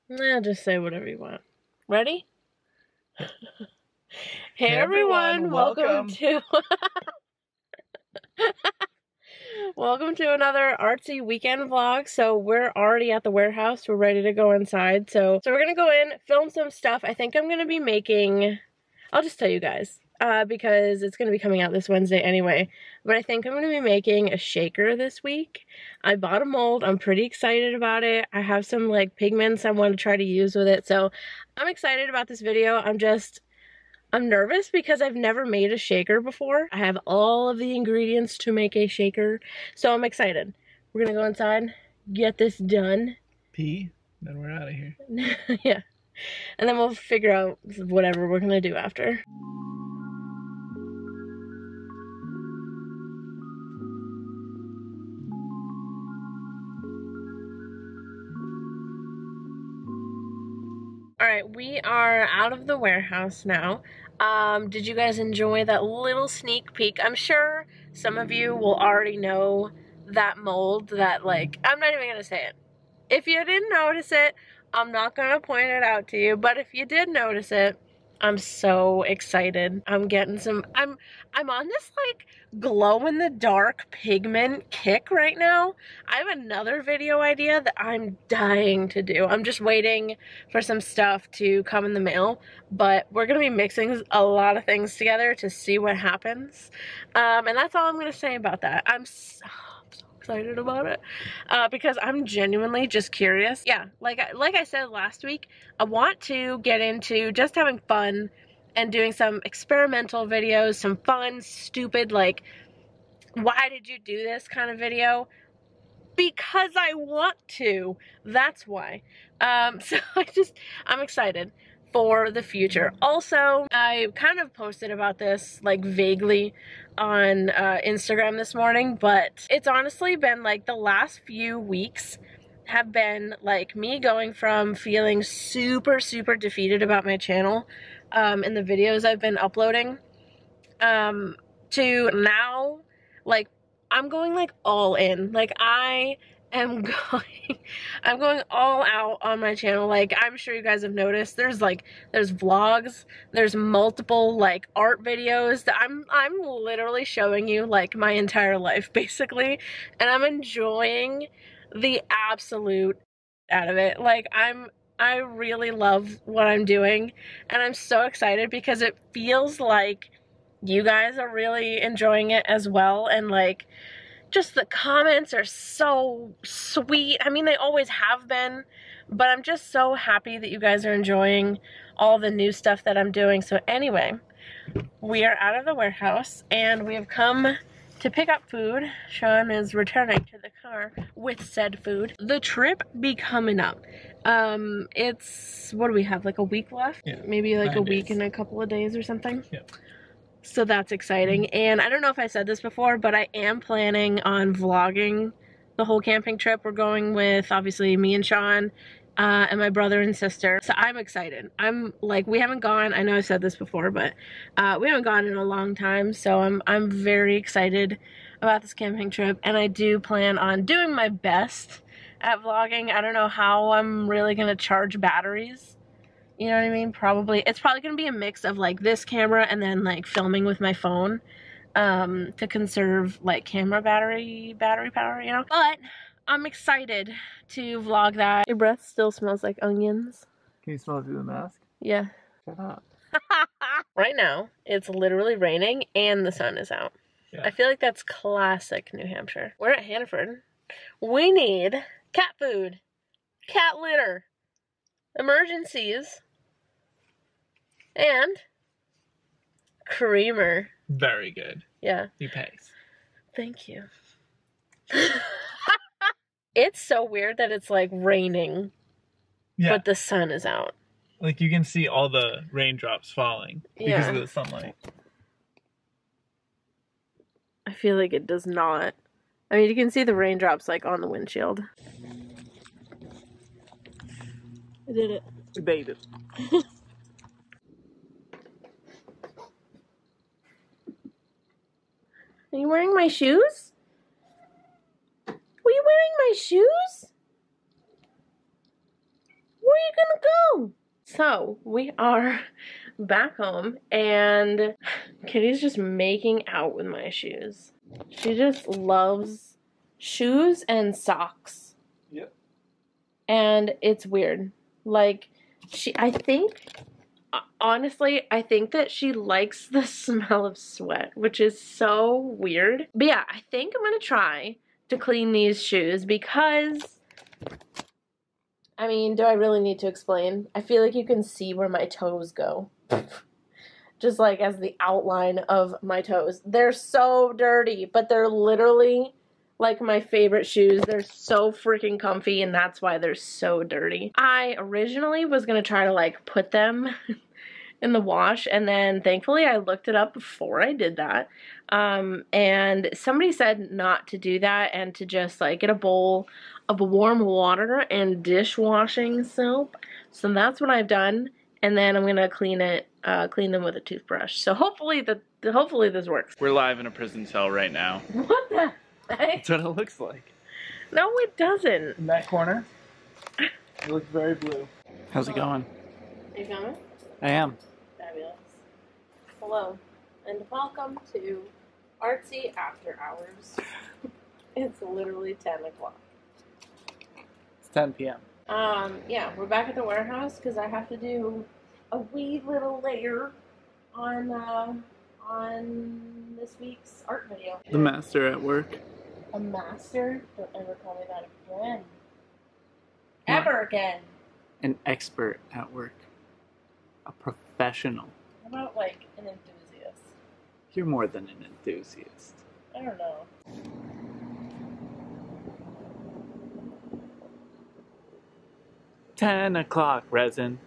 Nah, just say whatever you want. Ready? Hey everyone, welcome to welcome to another artsy weekend vlog. So we're already at the warehouse. We're ready to go inside. So we're gonna go in, film some stuff. I think I'm gonna be making, I'll just tell you guys, because it's gonna be coming out this Wednesday anyway. But I think I'm gonna be making a shaker this week. I bought a mold. I'm pretty excited about it. I have some like pigments I want to try to use with it. So I'm excited about this video. I'm nervous because I've never made a shaker before. I have all of the ingredients to make a shaker, so I'm excited. We're gonna go inside, get this done. Pee, then we're out of here. Yeah, and then we'll figure out whatever we're gonna do after. All right, we are out of the warehouse now. Did you guys enjoy that little sneak peek? I'm sure some of you will already know that mold that, like, I'm not even gonna say it. If you didn't notice it, I'm not gonna point it out to you, but if you did notice it, I'm so excited. I'm getting some, I'm on this like glow in the dark pigment kick right now. I have another video idea that I'm dying to do. I'm just waiting for some stuff to come in the mail, but we're gonna be mixing a lot of things together to see what happens. And that's all I'm gonna say about that. I'm so excited about it because I'm genuinely just curious. Yeah, like I said last week, I want to get into just having fun and doing some experimental videos, some fun, stupid, like, why did you do this kind of video? Because I want to. That's why. So I'm excited for the future. Also, I kind of posted about this like vaguely on Instagram this morning, but it's honestly been like the last few weeks have been like me going from feeling super defeated about my channel and the videos I've been uploading to now like I'm going like all in. Like I'm going all out on my channel. Like, I'm sure you guys have noticed there's vlogs, there's multiple like art videos that I'm literally showing you like my entire life basically, and I'm enjoying the absolute out of it. Like, I really love what I'm doing, and I'm so excited because it feels like you guys are really enjoying it as well, and like just the comments are so sweet. I mean, they always have been, but I'm just so happy that you guys are enjoying all the new stuff that I'm doing. So anyway, we are out of the warehouse and we have come to pick up food. Sean is returning to the car with said food. The trip be coming up. It's, what do we have, like a week left? Yeah, maybe like 9 a week days. and a couple of days or something? Yeah. So that's exciting. And I don't know if I said this before, but I am planning on vlogging the whole camping trip. We're going with, obviously, me and Sean and my brother and sister. So I'm excited. I'm like, we haven't gone, I know I said this before, but we haven't gone in a long time. So I'm very excited about this camping trip. And I do plan on doing my best at vlogging. I don't know how I'm really gonna charge batteries. You know what I mean? It's probably gonna be a mix of like this camera and then like filming with my phone to conserve like camera battery power, you know? But I'm excited to vlog that. Your breath still smells like onions. Can you smell it through the mask? Yeah. Shut up. Right now, it's literally raining and the sun is out. Yeah. I feel like that's classic New Hampshire. We're at Hannaford. We need cat food, cat litter, emergencies, and creamer. Very good. Yeah. He pays. Thank you. It's so weird that it's like raining, yeah, but the sun is out. Like you can see all the raindrops falling because of the sunlight. I feel like it does not. I mean, you can see the raindrops like on the windshield. I did it. We made it. Are you wearing my shoes? Were you wearing my shoes? So we are back home and Kitty's just making out with my shoes. She just loves shoes and socks. Yep. And it's weird. Like, honestly, I think that she likes the smell of sweat, which is so weird. But yeah, I think I'm gonna try to clean these shoes because, I mean, do I really need to explain? I feel like you can see where my toes go. Just like as the outline of my toes. They're so dirty, but they're literally like my favorite shoes. They're so freaking comfy, and that's why they're so dirty. I originally was gonna try to like put them in the wash, and then thankfully I looked it up before I did that. And somebody said not to do that and to just like get a bowl of warm water and dishwashing soap. So that's what I've done, and then I'm gonna clean them with a toothbrush. So hopefully this works. We're live in a prison cell right now. What the heck? That's what it looks like. No, it doesn't. In that corner, it looks very blue. How's it going? Are you coming? I am. Fabulous. Hello, and welcome to Artsy After Hours. It's literally 10 o'clock. It's 10 p.m. Yeah, we're back at the warehouse because I have to do a wee little layer on this week's art video. The master at work. A master? Don't ever call me that again. What? Ever again. An expert at work. A professional. How about like an enthusiast? You're more than an enthusiast. I don't know. $10 o'clock, resin.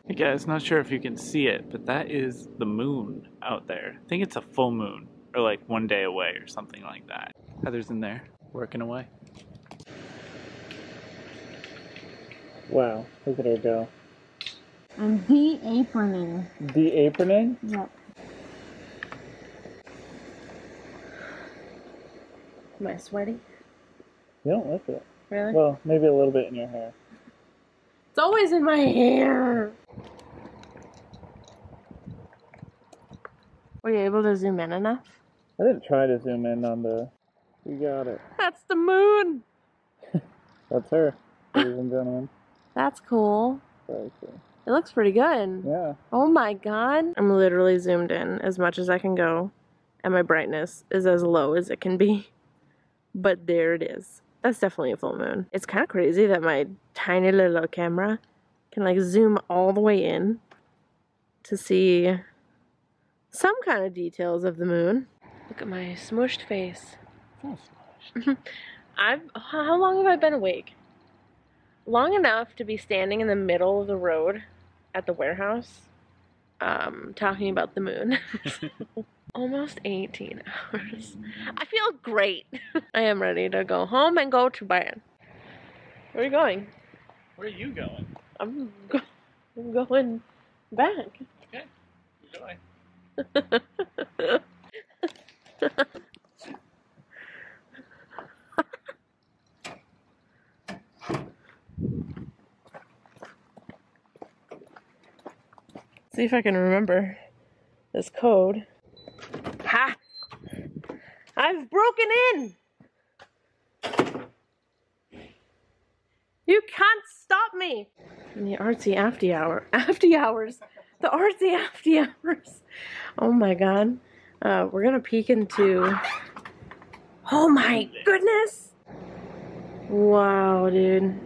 Hey guys, not sure if you can see it, but that is the moon out there. I think it's a full moon, or like 1 day away or something like that. Heather's in there, working away. Wow, look at her go. I'm de-aproning. De-aproning? Yep. Am I sweaty? You don't look it. Really? Well, maybe a little bit in your hair. It's always in my hair. Were you able to zoom in enough? I didn't try to zoom in on the... You got it. That's the moon. That's her, ladies and gentlemen. That's cool. Very cool. It looks pretty good. Yeah. Oh my god. I'm literally zoomed in as much as I can go, and my brightness is as low as it can be. But there it is. That's definitely a full moon. It's kind of crazy that my tiny little camera can like zoom all the way in to see some kind of details of the moon. Look at my smushed face. It's not smushed. How long have I been awake? Long enough to be standing in the middle of the road at the warehouse, talking about the moon. Almost 18 hours. I feel great. I am ready to go home and go to bed. Where are you going? Where are you going? I'm going back. Okay, enjoy. See if I can remember this code. Ha! I've broken in! You can't stop me! In the artsy after hours. The artsy after hours. Oh my god. We're gonna peek into... Oh my goodness! Wow, dude.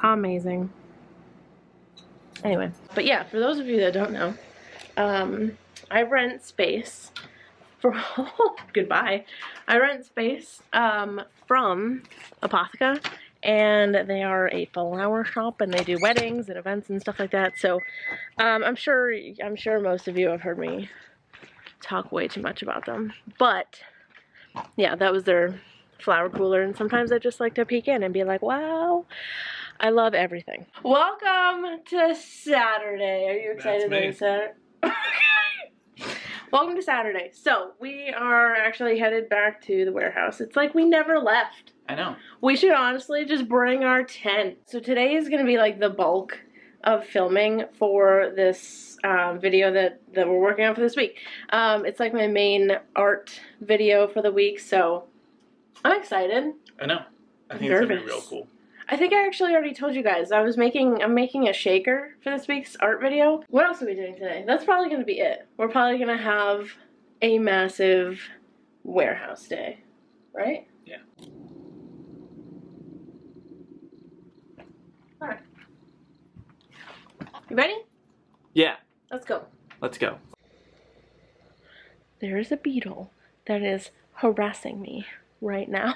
Amazing. Anyway, but yeah, for those of you that don't know, I rent space for goodbye. I rent space from Apotheca, and they are a flower shop, and they do weddings and events and stuff like that. So I'm sure most of you have heard me talk way too much about them. But yeah, that was their flower cooler, and sometimes I just like to peek in and be like, wow, I love everything. Welcome to Saturday. Are you excited that it's Saturday? Welcome to Saturday. So we are actually headed back to the warehouse. It's like we never left. I know. We should honestly just bring our tent. So today is gonna be like the bulk of filming for this video that we're working on for this week. It's like my main art video for the week, so I'm excited. I know. I think nervous. It's gonna be real cool. I think I actually already told you guys I'm making a shaker for this week's art video. What else are we doing today? That's probably gonna be it. We're probably gonna have a massive warehouse day, right? Yeah. All right. You ready? Yeah. Let's go. Let's go. There is a beetle that is harassing me right now.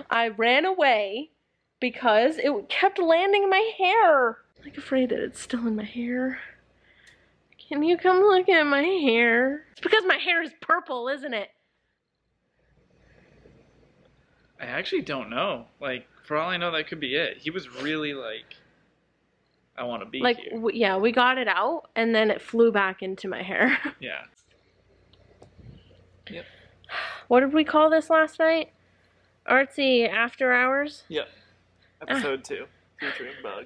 I ran away because it kept landing in my hair. I'm like afraid that it's still in my hair. Can you come look at my hair? It's because my hair is purple, isn't it? I actually don't know. Like, for all I know, that could be it. He was really like, I want to be like, here. Yeah, we got it out, and then it flew back into my hair. Yeah. Yep. What did we call this last night? Artsy After Hours? Yep. Episode 2, featuring Bug.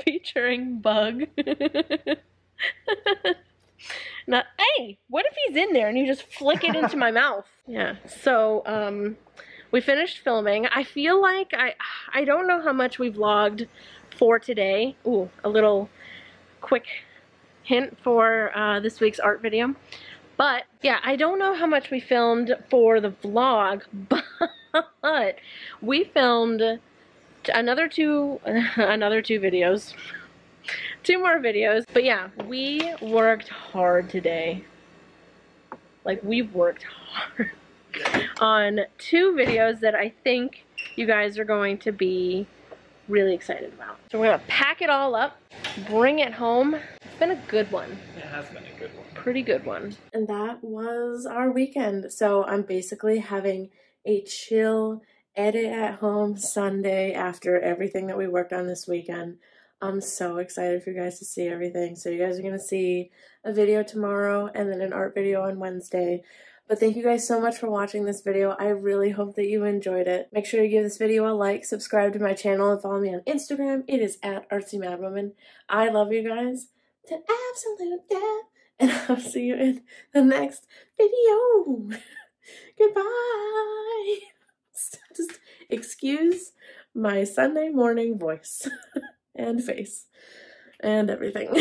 Featuring Bug. Now, hey, what if he's in there and you just flick it into my mouth? Yeah, so, we finished filming. I feel like I don't know how much we vlogged for today. Ooh, a little quick hint for this week's art video. But, yeah, I don't know how much we filmed for the vlog, but we filmed another two videos. 2 more videos. But yeah, we worked hard today. Like, we worked hard on 2 videos that I think you guys are going to be really excited about. So we're gonna pack it all up, bring it home. It's been a good one. It has been a good one. Pretty good one. And that was our weekend. So I'm basically having a chill edit at home Sunday after everything that we worked on this weekend. I'm so excited for you guys to see everything. So you guys are going to see a video tomorrow and then an art video on Wednesday. But thank you guys so much for watching this video. I really hope that you enjoyed it. Make sure to give this video a like, subscribe to my channel, and follow me on Instagram. It is at Artsymadwoman. I love you guys to absolute death. And I'll see you in the next video. Goodbye. Just excuse my Sunday morning voice and face and everything.